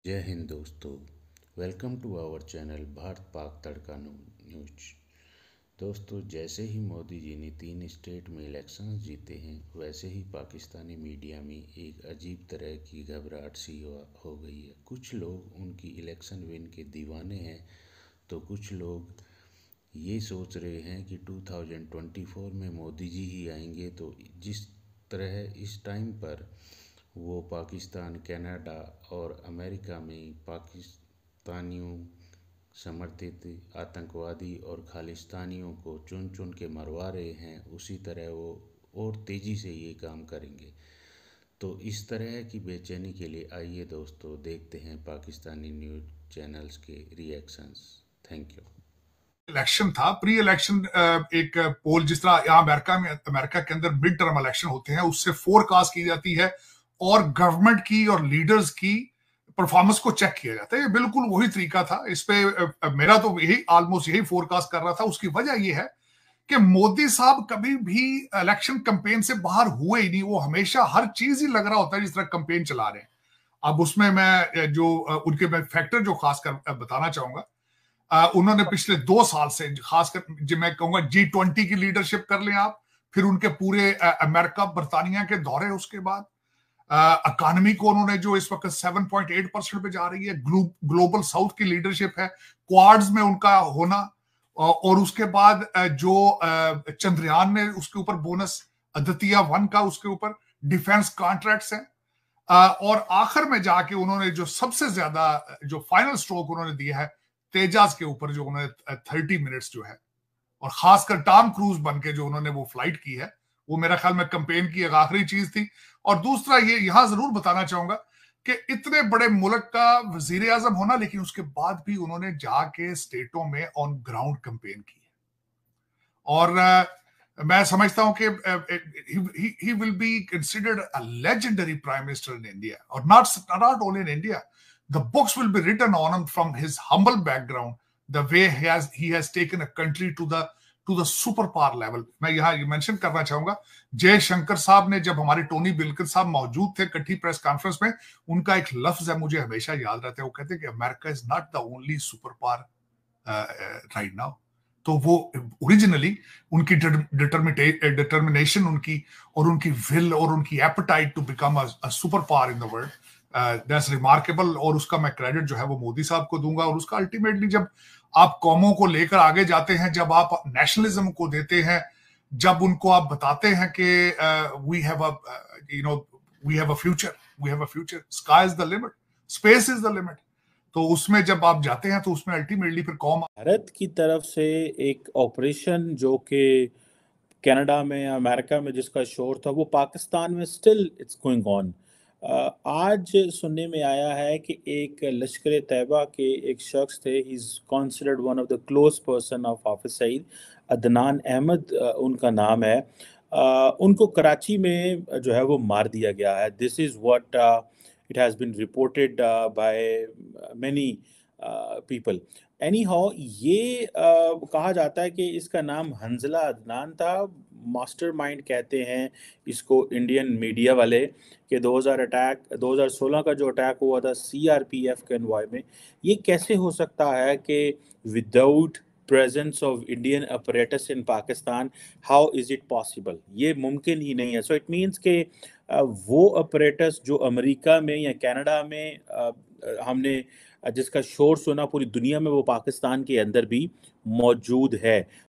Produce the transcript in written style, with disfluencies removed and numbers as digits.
जय हिंद दोस्तों। Welcome to our channel Bharat Pak Tadka news. दोस्तों, जैसे ही मोदी जी ने 3 स्टेट में इलेक्शंस जीते हैं, वैसे ही पाकिस्तानी मीडिया में एक अजीब तरह की घबराहट सी हो गई है। कुछ लोग उनकी इलेक्शन विन के दीवाने हैं, तो कुछ लोग ये सोच रहे हैं कि 2024 में मोदी जी ही आएंगे। तो जिस तरह इस टाइम पर वो पाकिस्तान, कनाडा और अमेरिका में पाकिस्तानियों समर्थित आतंकवादी और खालिस्तानियों को चुन चुन के मरवा रहे हैं, उसी तरह वो और तेज़ी से ये काम करेंगे। तो इस तरह की बेचैनी के लिए आइए दोस्तों, देखते हैं पाकिस्तानी न्यूज़ चैनल्स के रिएक्शंस। Thank you. इलेक्शन था, प्री इलेक्शन एक पोल, जिस तरह यहाँ अमेरिका के अंदर मिड टर्म इलेक्शन होते हैं, उससे फोरकास्ट की जाती है और गवर्नमेंट की और लीडर्स की परफॉर्मेंस को चेक किया जाता है। ये बिल्कुल वही तरीका था। इस पे मेरा तो यही ऑलमोस्ट यही फोरकास्ट कर रहा था। उसकी वजह ये है कि मोदी साहब कभी भी इलेक्शन कैंपेन से बाहर हुए ही नहीं। वो हमेशा हर चीज ही लग रहा होता है जिस तरह कैंपेन चला रहे हैं। अब उसमें मैं जो उनके मैं फैक्टर जो खासकर बताना चाहूंगा, उन्होंने पिछले 2 साल से खासकर जो मैं कहूंगा G20 की लीडरशिप कर लें आप, फिर उनके पूरे अमेरिका बर्तानिया के दौरे, उसके बाद इकोनॉमी को उन्होंने जो इस वक्त 7.8% पे जा रही है, ग्लोबल साउथ की लीडरशिप है, क्वाड्स में उनका होना, और उसके बाद जो चंद्रयान ने उसके ऊपर बोनस, आदित्य-1 का उसके ऊपर डिफेंस कॉन्ट्रैक्ट्स हैं, और आखिर में जाके उन्होंने जो सबसे ज्यादा जो फाइनल स्ट्रोक उन्होंने दिया है तेजाज के ऊपर, जो उन्होंने 30 मिनट्स जो है, और खासकर टॉम क्रूज बन के जो उन्होंने वो फ्लाइट की है, वो मेरा ख्याल में कैंपेन की एक आखिरी चीज थी। और दूसरा ये यहां जरूर बताना चाहूंगा कि इतने बड़े मुल्क का वजीर आजम होना, लेकिन उसके बाद भी उन्होंने जाके स्टेटों में ऑन ग्राउंड कैंपेन की है। और मैं समझता हूं कि he will be considered a legendary prime minister in India, or not only in India. The books will be written on him from his humble background, the way he has taken a country to the super power level. मैं यहाँ ये mention करना चाहूंगा, जयशंकर साहब ने, जब हमारे Tony बिल्किन साहब मौजूद थे कट्ठी प्रेस कॉन्फ्रेंस में, उनका एक लफ्ज है मुझे हमेशा याद रहता है। वो कहते हैं कि America is not the only super power right now. तो वो ओरिजिनली उनकी डिटर्मिनेशन, उनकी और उनकी विल और उनकी appetite to become a super power in the world, that's remarkable. और उसका मैं क्रेडिट जो है वो मोदी साहब को दूंगा। और उसका अल्टीमेटली, जब आप कौमों को लेकर आगे जाते हैं, जब आप नेशनलिज्म को देते हैं, जब उनको आप बताते हैं कि we have a we have a future, sky is the limit, space is the limit, तो उसमें जब आप जाते हैं तो उसमें अल्टीमेटली फिर कौम भारत की तरफ से एक ऑपरेशन जो कि कनाडा में, अमेरिका में जिसका शोर था, वो पाकिस्तान में स्टिल इट्स गोइंग ऑन। आज सुनने में आया है कि एक लश्कर तैयबा के एक शख्स थे, he is considered one of the close person of Hafiz Saeed, Adnan Ahmed उनका नाम है। उनको कराची में जो है वो मार दिया गया है। This is what it has been reported by many people. Anyhow, ये कहा जाता है कि इसका नाम हंजला अदनान था। मास्टरमाइंड कहते हैं इसको इंडियन मीडिया वाले, कि 2016 का जो अटैक हुआ था सीआरपीएफ के एनवॉय में, ये कैसे हो सकता है कि without presence of Indian apparatus in Pakistan, how is it possible? ये मुमकिन ही नहीं है। सो इट मीन्स के वो अपरेटस जो अमेरिका में या कनाडा में हमने जिसका शोर सुना पूरी दुनिया में, वो पाकिस्तान के अंदर भी मौजूद है।